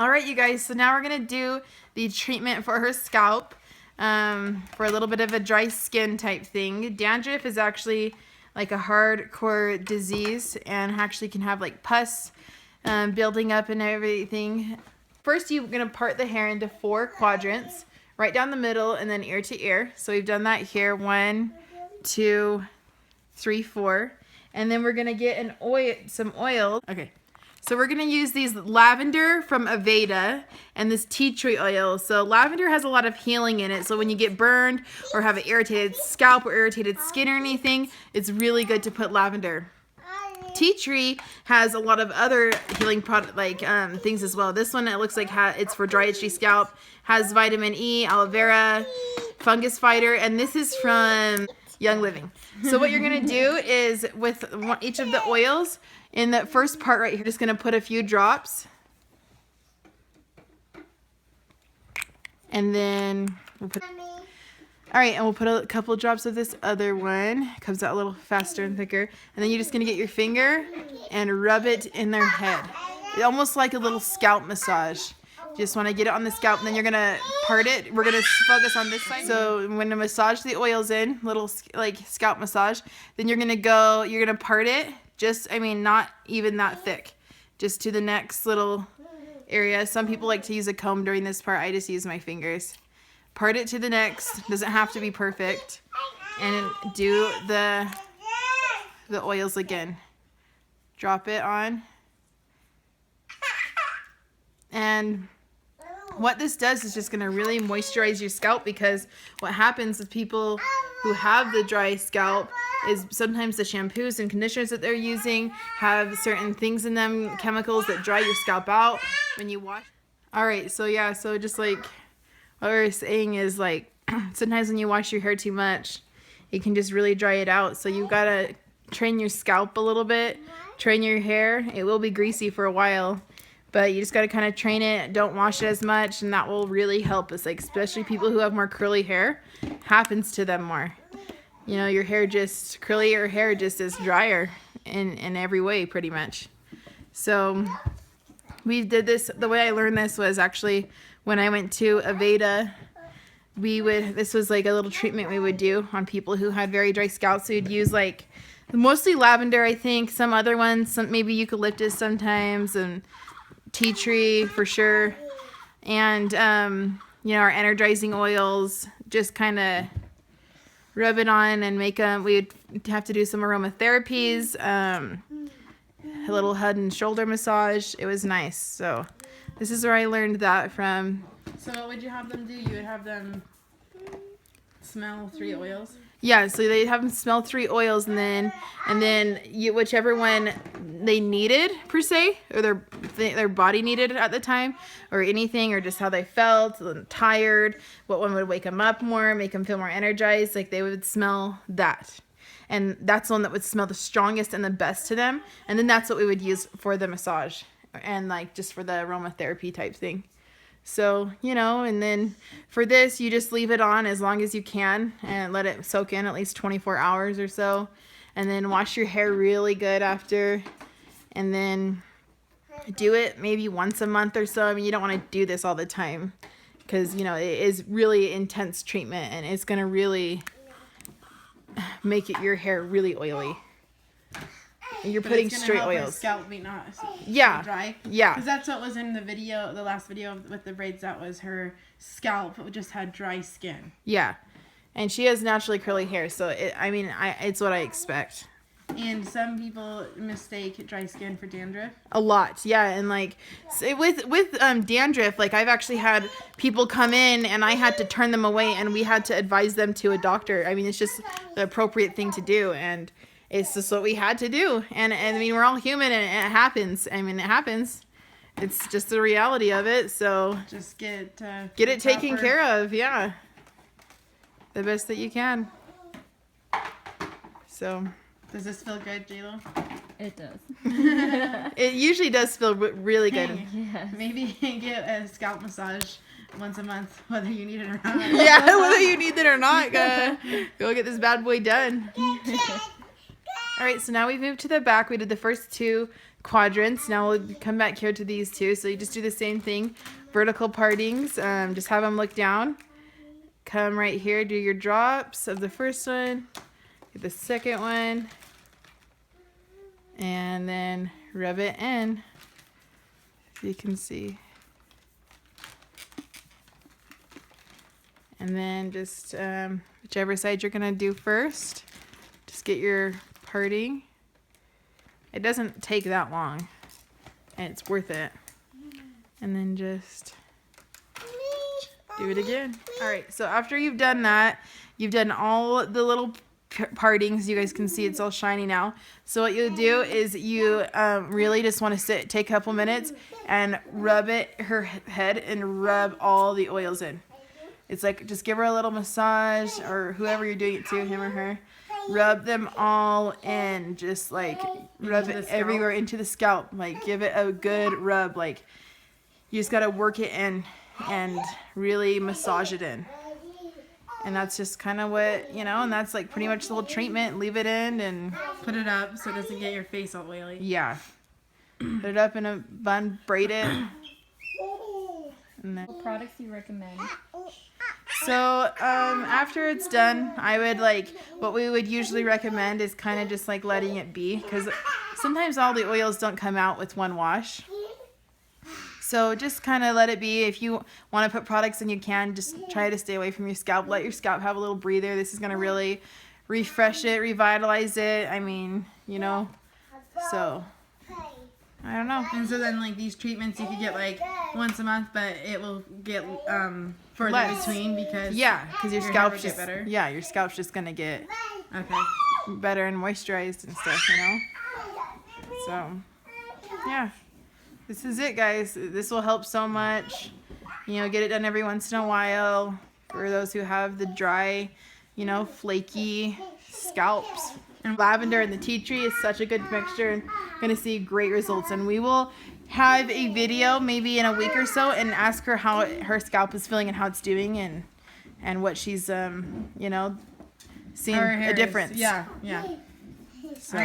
Alright, you guys, so now we're going to do the treatment for her scalp for a little bit of a dry skin type thing. Dandruff is actually like a hardcore disease and actually can have like pus building up and everything. First, you're going to part the hair into 4 quadrants, right down the middle and then ear to ear. So we've done that here, 1, 2, 3, 4. And then we're going to get some oil. Okay. So we're going to use these lavender from Aveda and this tea tree oil. So lavender has a lot of healing in it. So when you get burned or have an irritated scalp or irritated skin or anything, it's really good to put lavender. Tea tree has a lot of other healing product things as well. This one, it looks like it's for dry itchy scalp. Has vitamin E, aloe vera, fungus fighter, and this is from Young Living. So what you're going to do is with each of the oils, in the first part right here, just going to put a few drops. And then we'll put... Alright, and we'll put a couple drops of this other one. It comes out a little faster and thicker. And then you're just going to get your finger and rub it in their head. It's almost like a little scalp massage. You just want to get it on the scalp, and then you're going to part it. We're going to focus on this side. So when you massage the oils in, little like scalp massage, then you're going to part it. Just, not even that thick. Just to the next little area. Some people like to use a comb during this part. I just use my fingers. Part it to the next. Doesn't have to be perfect. And do the oils again. Drop it on. And what this does is just going to really moisturize your scalp, because what happens with people who have the dry scalp is sometimes the shampoos and conditioners that they're using have certain things in them, chemicals that dry your scalp out when you wash. Alright, so yeah, so just like what we were saying is like sometimes when you wash your hair too much, it can just really dry it out. So you've got to train your scalp a little bit, train your hair. It will be greasy for a while, but you just got to kind of train it. Don't wash it as much, and that will really help us. Like especially people who have more curly hair, happens to them more. You know, your hair just, curlier hair just is drier in every way pretty much. So we did this, the way I learned this was actually when I went to Aveda. This was like a little treatment we would do on people who had very dry scalps. So we'd use like mostly lavender, I think, some other ones, maybe eucalyptus sometimes, and tea tree for sure. And, our energizing oils, just kind of rub it on and make them. We'd have to do some aromatherapies, a little head and shoulder massage. It was nice. So this is where I learned that from. So what would you have them do? You would have them smell 3 oils? Yeah, so they'd have them smell 3 oils, and then whichever one they needed per se, or their body needed at the time, or anything, or just how they felt, tired, what one would wake them up more, make them feel more energized, like they would smell that. And that's the one that would smell the strongest and the best to them. And then that's what we would use for the massage and like just for the aromatherapy type thing. So, and then for this, you just leave it on as long as you can and let it soak in at least 24 hours or so. And then wash your hair really good after. And then do it maybe once a month or so. You don't want to do this all the time because, it is really intense treatment, and it's going to really make your hair really oily. And you're putting straight oils. Scalp be not dry. Yeah. Because that's what was in the last video with the braids. That was her scalp just had dry skin. Yeah, and she has naturally curly hair, so it's what I expect. And some people mistake dry skin for dandruff. A lot, yeah. And with dandruff, I've actually had people come in and I had to turn them away, and we had to advise them to a doctor. It's just the appropriate thing to do, and it's just what we had to do. And we're all human, and it happens. It happens. It's just the reality of it. So just get it taken care of. Yeah. The best that you can. So. Does this feel good, J-Lo? It does. It usually does feel really good. Yes. Maybe get a scalp massage once a month, whether you need it or not. Yeah, whether you need it or not. Go get this bad boy done. All right, so now we've moved to the back. We did the first 2 quadrants. Now we'll come back here to these two. So you just do the same thing, vertical partings. Just have them look down. Come right here, do your drops of the first one, get the second one, and then rub it in. If you can see. And then just whichever side you're gonna do first, just get your parting. It doesn't take that long, and it's worth it. And then just do it again. All right, so after you've done that, you've done all the little partings. You guys can see it's all shiny now. So what you'll do is you really just want to take a couple minutes and rub her head and rub all the oils in. It's like just give her a little massage, or whoever you're doing it to, him or her. Rub them all in, just like rub it everywhere into the scalp. Like give it a good rub. Like you just gotta work it in and really massage it in. And that's just kind of what, you know, and that's like pretty much the whole treatment. Leave it in and put it up so it doesn't get your face all oily. Yeah. Put it up in a bun, braid it. And then, what products do you recommend? So after it's done, I would what we would usually recommend is kind of just like letting it be, because sometimes all the oils don't come out with one wash. So just kind of let it be. If you want to put products in, you can. Just try to stay away from your scalp. Let your scalp have a little breather. This is going to really refresh it, revitalize it. I mean, you know, so I don't know. And so then like these treatments you could get like once a month, but it will get further Less. Between because because your scalp's just better. Yeah, your scalp's just going to get better and moisturized and stuff, you know. So yeah. This is it, guys. This will help so much. You know, get it done every once in a while for those who have the dry, you know, flaky scalps. And lavender and the tea tree is such a good mixture, and going to see great results. And we will have a video maybe in a week or so and ask her how her scalp is feeling and how it's doing, and what she's you know, seeing a difference. Yeah. So